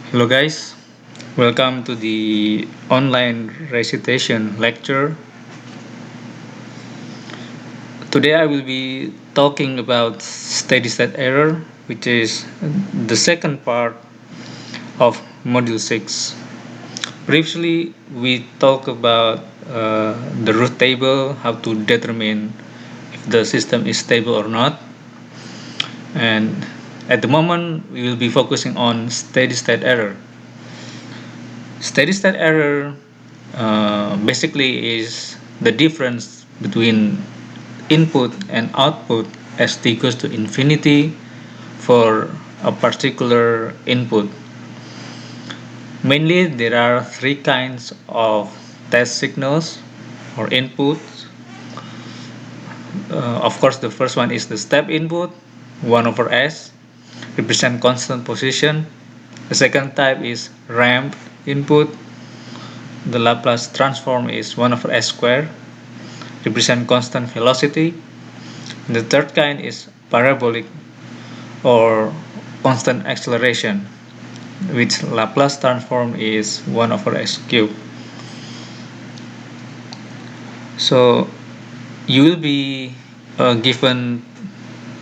Hello, guys. Welcome to the online recitation lecture. Today, I will be talking about steady state error, which is the second part of Module 6. Previously, we talked about the root table, how to determine if the system is stable or not. And at the moment, we will be focusing on steady state error. Steady state error basically is the difference between input and output as t goes to infinity for a particular input. Mainly, there are three kinds of test signals or inputs. Of course, the first one is the step input, 1 over s, represent constant position. The second type is ramp input. The Laplace transform is 1 over s squared, represent constant velocity. The third kind is parabolic or constant acceleration, which Laplace transform is 1 over s cubed. So you will be given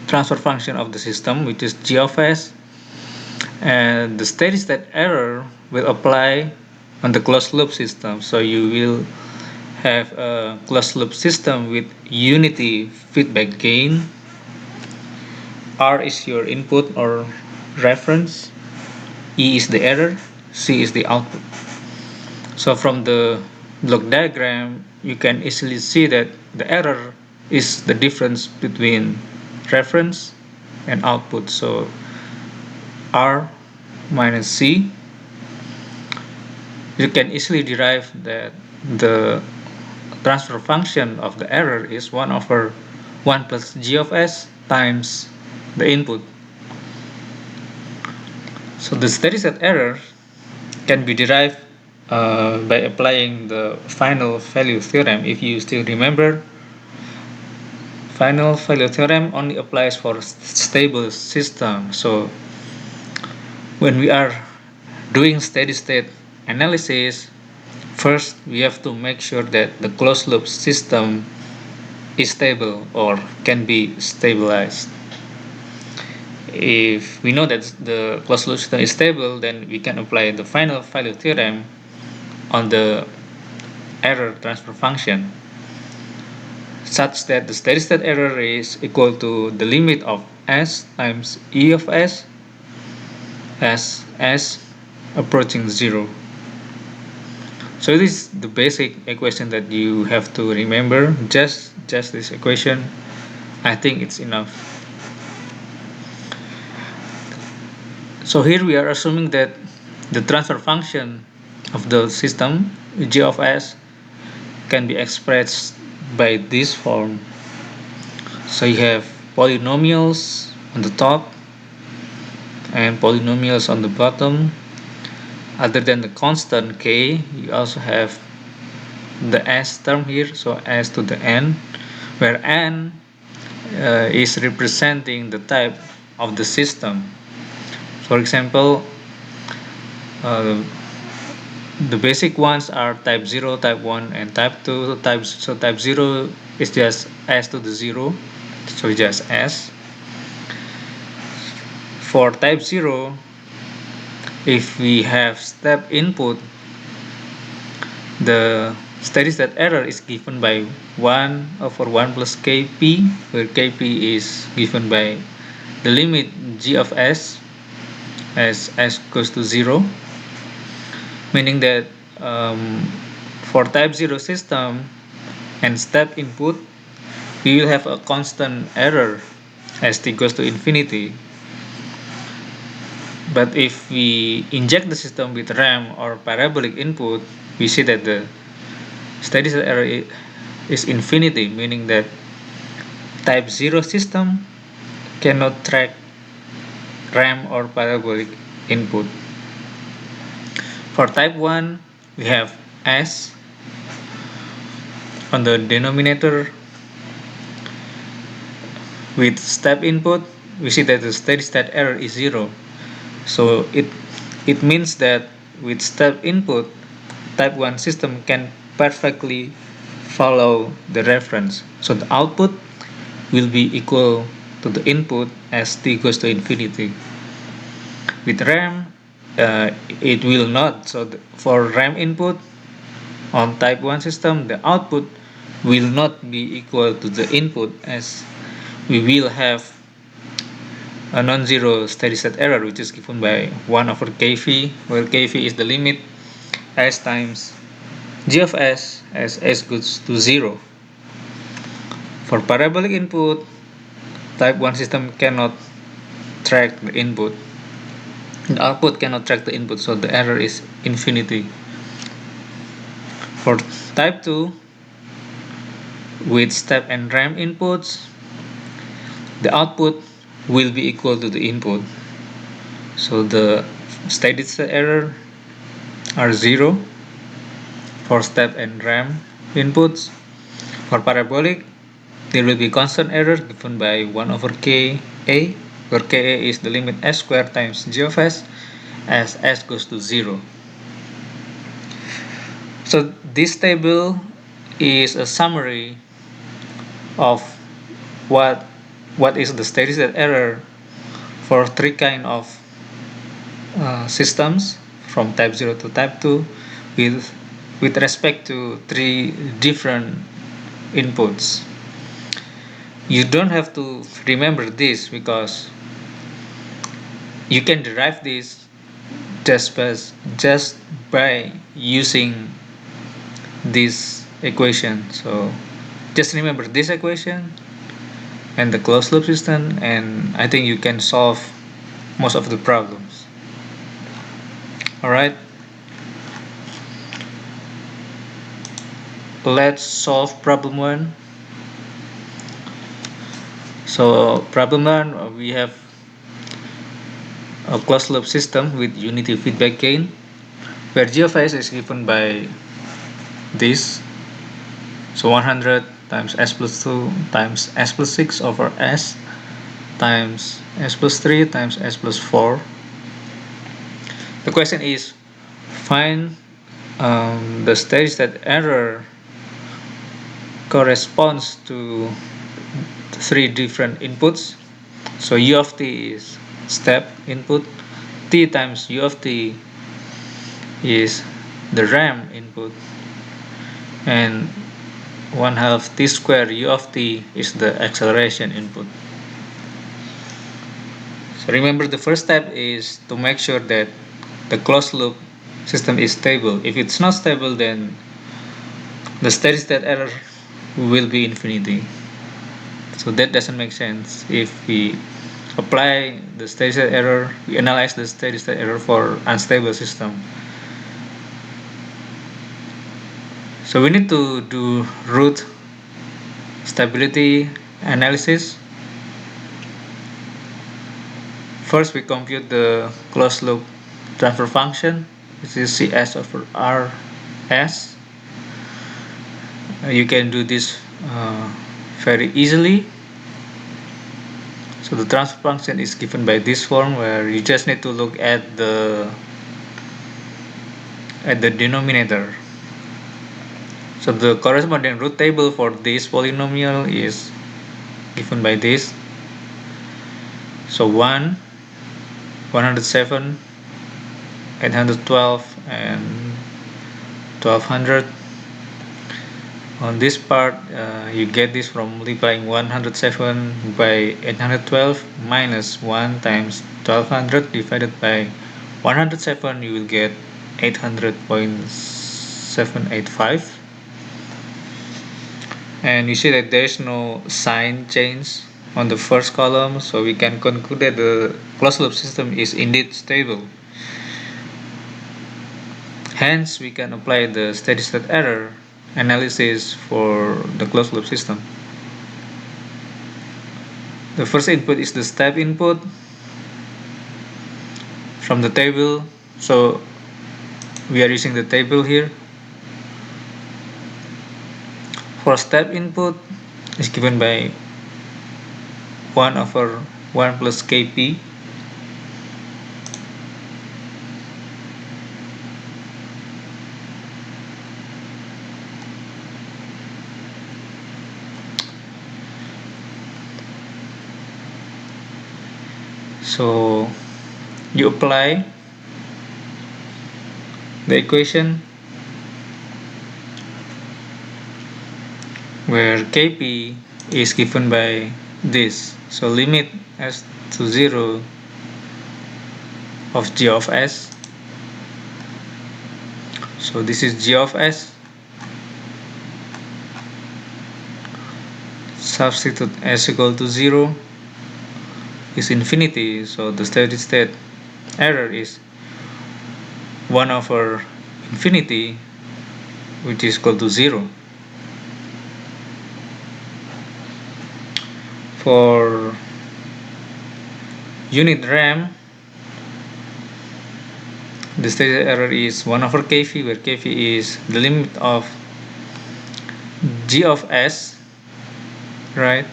transfer function of the system, which is g of s, and the steady state error will apply on the closed loop system. So you will have a closed loop system with unity feedback gain. R is your input or reference, E is the error, C is the output. So from the block diagram, you can easily see that the error is the difference between reference and output. So R minus C, you can easily derive that the transfer function of the error is 1 over 1 plus g of s times the input. So the steady state error can be derived by applying the final value theorem. If you still remember, final value theorem only applies for stable system. So when we are doing steady state analysis, first we have to make sure that the closed loop system is stable or can be stabilized. If we know that the closed loop system is stable, then we can apply the final value theorem on the error transfer function such that the steady state error is equal to the limit of s times e of s as s approaching 0. So this is the basic equation that you have to remember. Just this equation, I think it's enough. So here we are assuming that the transfer function of the system g of s can be expressed by this form. So you have polynomials on the top and polynomials on the bottom. Other than the constant k, you also have the s term here, so s to the n, where n is representing the type of the system. For example, uh, the basic ones are type 0, type 1, and type 2. So type 0 is just s to the 0, so just s. For type 0, if we have step input, the steady state error is given by 1 over 1 plus kp, where kp is given by the limit g of s as s goes to 0, meaning that for type 0 system and step input, we will have a constant error as t goes to infinity. But if we inject the system with ramp or parabolic input, we see that the steady state error is infinity, meaning that type 0 system cannot track ramp or parabolic input. For type 1, we have s on the denominator. With step input, we see that the steady state error is 0. So it It means that with step input, type 1 system can perfectly follow the reference. So the output will be equal to the input as t goes to infinity. With RAM, it will not. So for RAM input on type 1 system, the output will not be equal to the input, as we will have a non-zero steady state error, which is given by 1 over kv, where kv is the limit s times g of s as s goes to 0. For parabolic input, type 1 system cannot track the input. The output cannot track the input, so the error is infinity. For type 2, with step and ramp inputs, the output will be equal to the input. So the steady state error are 0 for step and ramp inputs. For parabolic, there will be constant error given by 1 over ka, where ka is the limit s squared times g of s as s goes to 0. So this table is a summary of what is the steady state error for three kind of systems from type 0 to type 2 with respect to three different inputs. You don't have to remember this because you can derive this just by using this equation. So just remember this equation and the closed loop system, and I think you can solve most of the problems. Alright, let's solve problem 1. So problem 1, we have a closed loop system with unity feedback gain, where g of s is given by this. So 100 times s plus 2 times s plus 6 over s times s plus 3 times s plus 4. The question is, find the steady state error corresponds to three different inputs. So u of t is step input, t times u of t is the RAM input, and 1/2 t squared u of t is the acceleration input. So remember, the first step is to make sure that the closed loop system is stable. If it's not stable, then the steady state error will be infinity. So that doesn't make sense. If we apply the steady state error, we analyze the steady state error for unstable system. So we need to do root stability analysis. First, we compute the closed loop transfer function, which is Cs over Rs. You can do this very easily. So the transfer function is given by this form, where you just need to look at the denominator. So the corresponding root table for this polynomial is given by this. So 1, 107, 812, and 1200. On this part, you get this from multiplying 107 by 812 minus 1 times 1200 divided by 107. You will get 800.785. And you see that there is no sign change on the first column, so we can conclude that the closed loop system is indeed stable. Hence, we can apply the steady state error analysis for the closed loop system. The first input is the step input from the table. So we are using the table here. For step input is given by 1 over 1 plus kp. So you apply the equation where Kp is given by this. So limit s to 0 of g of s. So this is g of s. Substitute s equal to 0 is infinity. So the steady state error is 1 over infinity, which is equal to 0. For unit RAM, the steady state error is 1 over kv, where kv is the limit of g of s, right,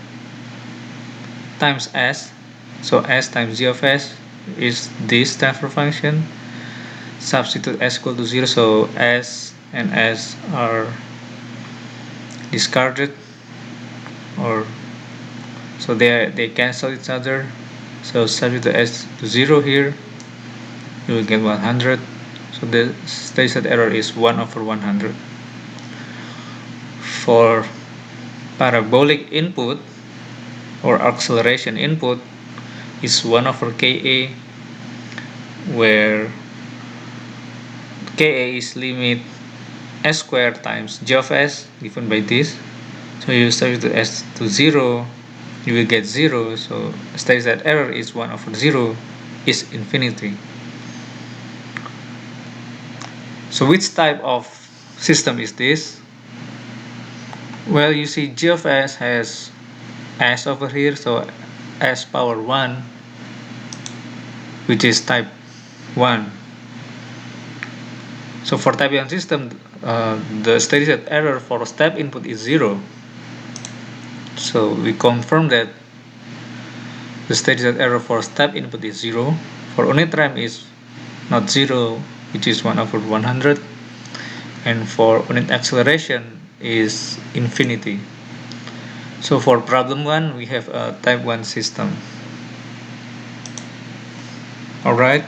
times s. So s times g of s is this transfer function. Substitute s equal to 0, so s and s are discarded, or so they cancel each other. So substitute s to 0 here, you will get 100. So the steady state error is 1 over 100. For parabolic input or acceleration input is 1 over ka, where ka is limit s squared times g of s given by this. So you substitute s to 0, you will get 0. So steady state error is 1 over 0 is infinity. So which type of system is this? Well, you see g of s has s over here, so s power 1, which is type 1. So for type 1 system, the steady state error for step input is 0. So we confirm that the steady state error for step input is 0. For unit ramp is not 0, which is 1 over 100. And for unit acceleration is infinity. So for problem 1, we have a type 1 system. Alright.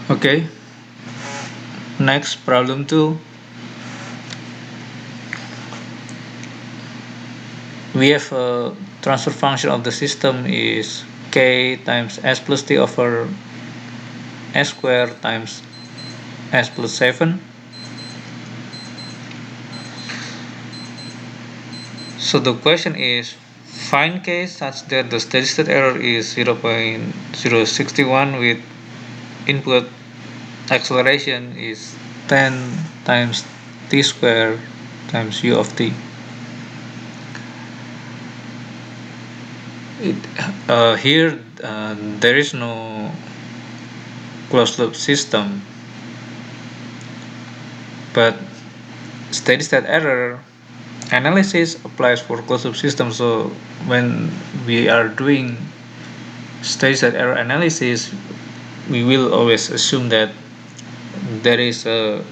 Okay. Next, problem 2. We have a transfer function of the system is k times s plus t over s squared times s plus 7. So the question is, find k such that the steady state error is 0.061 with input acceleration is 10 times t squared times u of t. Here there is no closed loop system, but steady state error analysis applies for closed loop system. So when we are doing steady state error analysis, we will always assume that there is a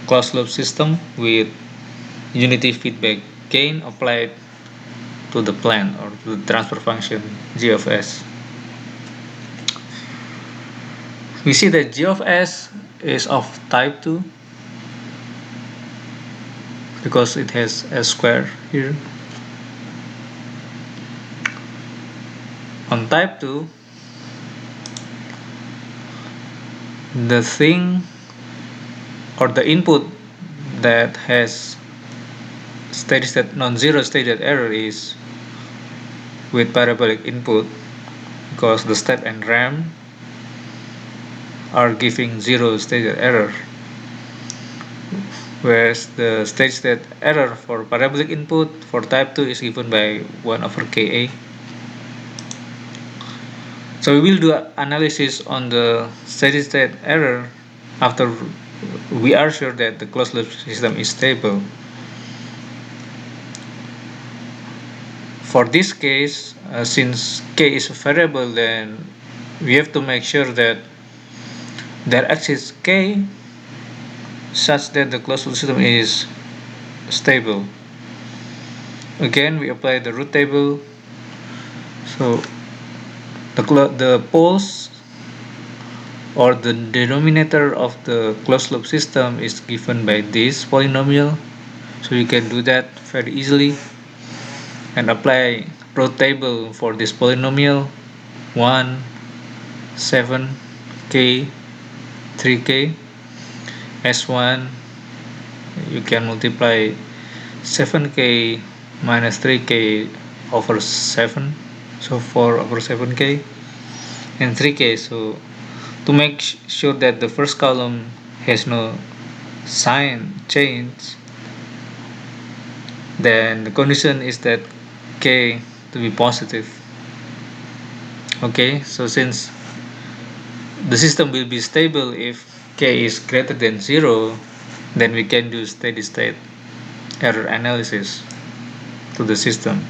closed loop system with unity feedback gain applied to the plant or to the transfer function g of s. We see that g of s is of type 2 because it has s squared here. On type 2, the thing or the input that has steady state non-zero steady state error is with parabolic input, because the step and ramp are giving 0 steady state error, whereas the steady state error for parabolic input for type 2 is given by 1 over ka. So we will do analysis on the steady state error after we are sure that the closed loop system is stable. For this case, since k is a variable, then we have to make sure that there exists k such that the closed loop system is stable. Again, we apply the root table. So the poles or the denominator of the closed loop system is given by this polynomial. So you can do that very easily and apply root table for this polynomial 1, 7k, 3k, s1. You can multiply 7k minus 3k over 7, so 4 over 7k, and 3k. So to make sure that the first column has no sign change, then the condition is that k to be positive. Okay, so since the system will be stable if k is greater than 0, then we can do steady state error analysis to the system.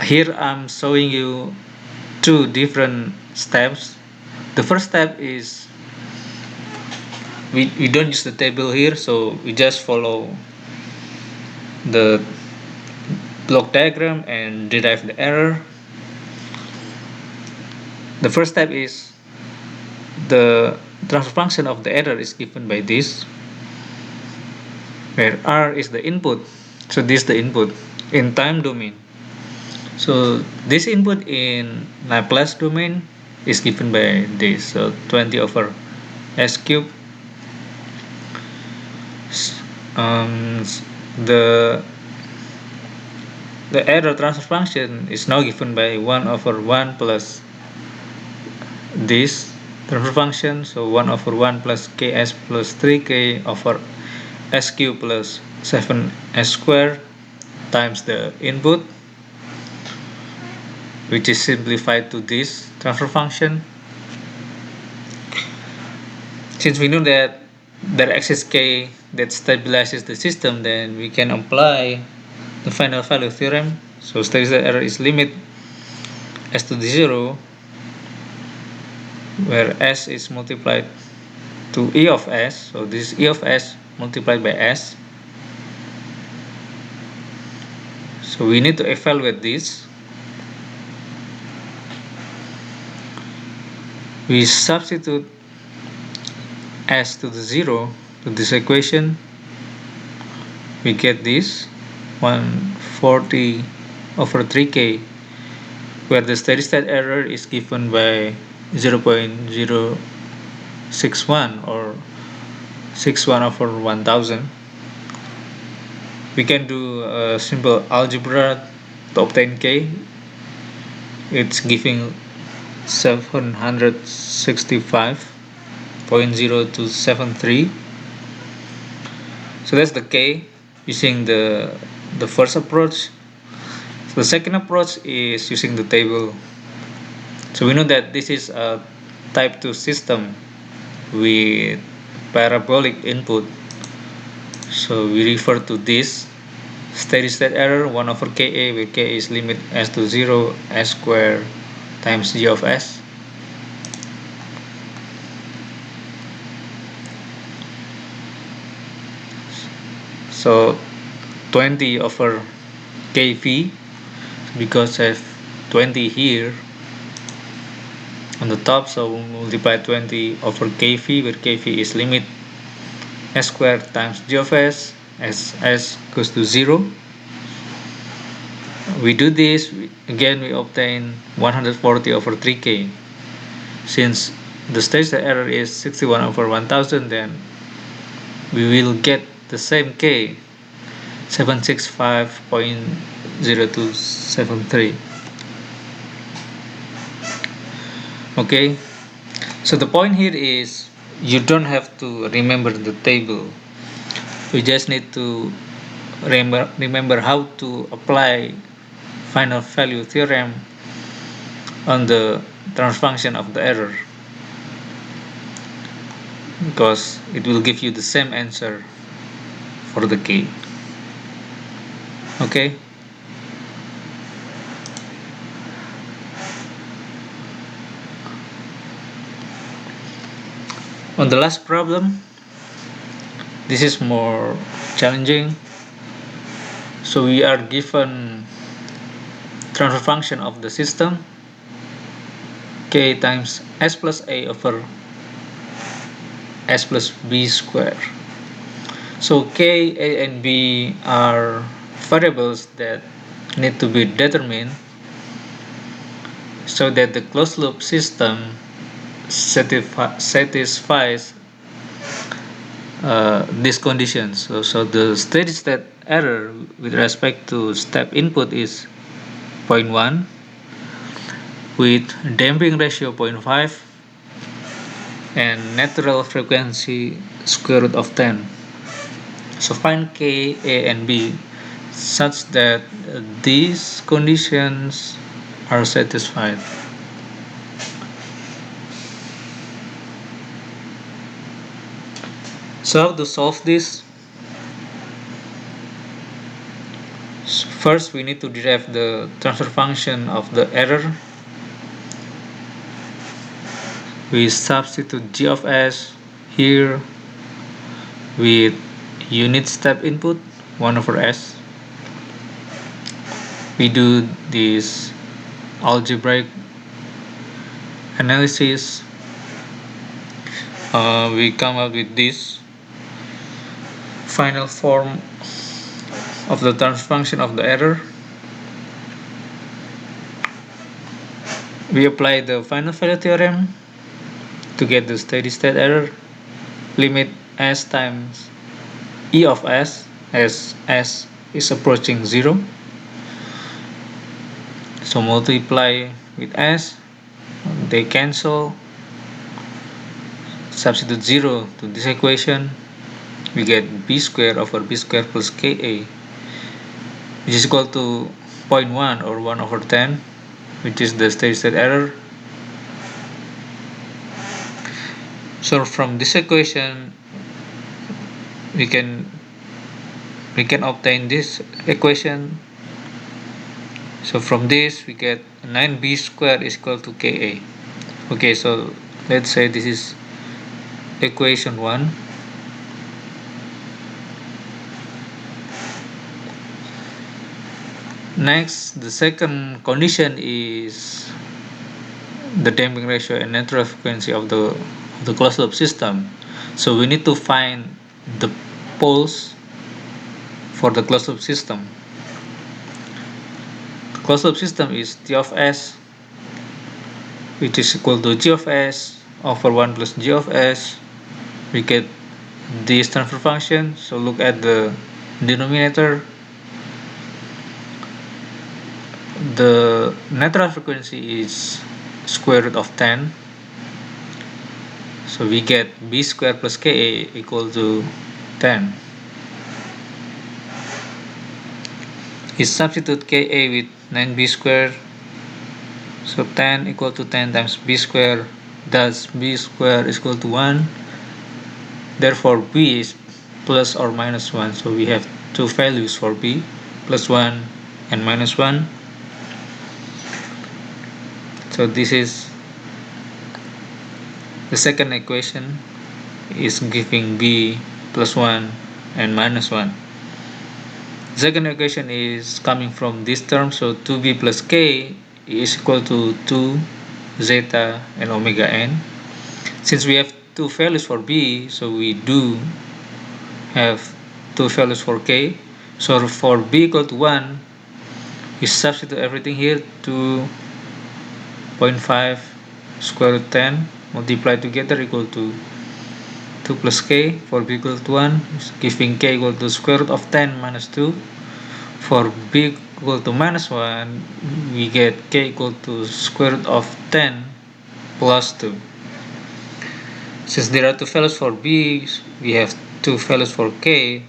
Here I'm showing you two different steps. The first step is we don't use the table here, so we just follow the block diagram and derive the error. The first step is the transfer function of the error is given by this, where r is the input. So this is the input in time domain. So this input in Laplace domain is given by this, so 20 over s cubed. Um, the error transfer function is now given by 1 over 1 plus this transfer function, so 1 over 1 plus ks plus 3k over s cubed plus 7s squared times the input, which is simplified to this transfer function. Since we know that there exists k that stabilizes the system, then we can apply the final value theorem. So steady state error is limit s to the 0, where s is multiplied to e of s. So this is e of s multiplied by s. So we need to evaluate this. We substitute s to the 0 to this equation. We get this 140 over 3k, where the steady state error is given by 0.061 or 61 over 1000. We can do a simple algebra to obtain k. It's giving 765.0273. So that's the k using the first approach. So the second approach is using the table. So we know that this is a type 2 system with parabolic input. So we refer to this steady state error 1 over ka, where k is limit s to 0 s squared times g of s. So 20 over kv, because I have 20 here on the top, so we'll multiply 20 over kv, where kv is limit s squared times g of s as s goes to 0. We do this, again we obtain 140 over 3k. Since the steady state error is 61 over 1000, then we will get the same k, 765.0273. Okay, so the point here is you don't have to remember the table. You just need to remember how to apply final value theorem on the transfer function of the error, because it will give you the same answer for the k. Okay. On the last problem, this is more challenging. So we are given transfer function of the system k times s plus a over s plus b squared. So k, a, and b are variables that need to be determined so that the closed loop system satisfies these conditions. So the steady state error with respect to step input is zero point 0.1 with damping ratio 0.5 and natural frequency square root of 10. So find k, a, and b such that these conditions are satisfied. So how to solve this? First, we need to derive the transfer function of the error. We substitute g of s here with unit step input 1 over s. We do this algebraic analysis. We come up with this final form of the transfer function of the error. We apply the final value theorem to get the steady state error. Limit s times e of s as s is approaching 0. So multiply with s, they cancel. Substitute 0 to this equation, we get b squared over b squared plus ka, which is equal to 0.1 or 1 over 10, which is the steady state error. So from this equation, we can obtain this equation. So from this we get 9b squared is equal to ka. Okay, so let's say this is equation 1. Next, the second condition is the damping ratio and natural frequency of the closed loop system. So we need to find the poles for the closed loop system. The closed loop system is T of s, which is equal to g of s over 1 plus g of s. We get this transfer function. So look at the denominator. The natural frequency is square root of 10. So we get b squared plus ka equal to 10. We substitute ka with 9b squared. So 10 equal to 10 times b squared. Thus b squared is equal to 1. Therefore b is plus or minus 1. So we have two values for b, plus 1 and minus 1. So this is the second equation is giving b plus 1 and minus 1. The second equation is coming from this term, so 2b plus k is equal to 2 zeta and omega n. Since we have two values for b, so we do have two values for k. So for b equal to 1, we substitute everything here, 2.5 square root 10 multiplied together equal to 2 plus k. For b equal to 1 is giving k equal to square root of 10 minus 2. For b equal to minus 1, we get k equal to square root of 10 plus 2. Since there are two values for b, we have two values for k.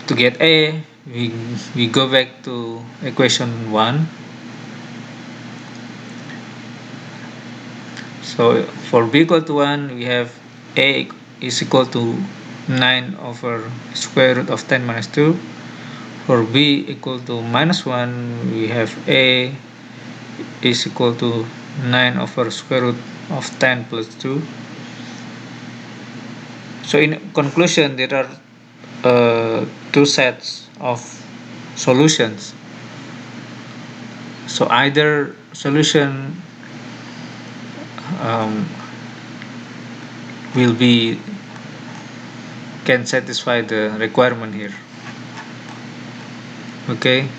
To get a, we go back to equation 1. So for b equal to 1, we have a is equal to 9 over square root of 10 minus 2. For b equal to minus 1, we have a is equal to 9 over square root of 10 plus 2. So in conclusion, there are two sets of solutions. So either solution um, will be can satisfy the requirement here. Okay.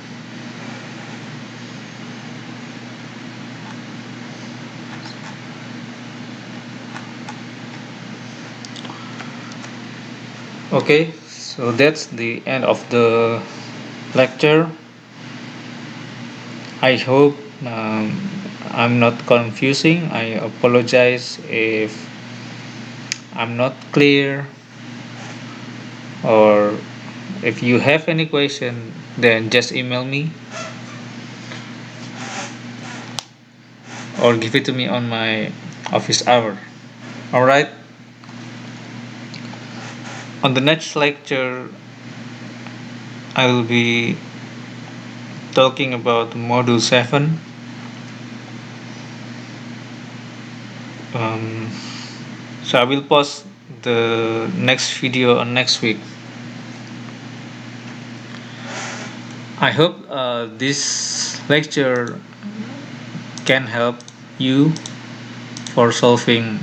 Okay, so that's the end of the lecture. I hope I'm not confusing. I apologize if I'm not clear, or if you have any question, then just email me or give it to me on my office hour. All right. On the next lecture, I will be talking about module 7. Um, so I will post the next video on next week. I hope this lecture can help you for solving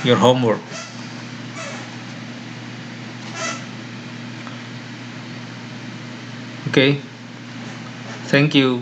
your homework. Okay, thank you.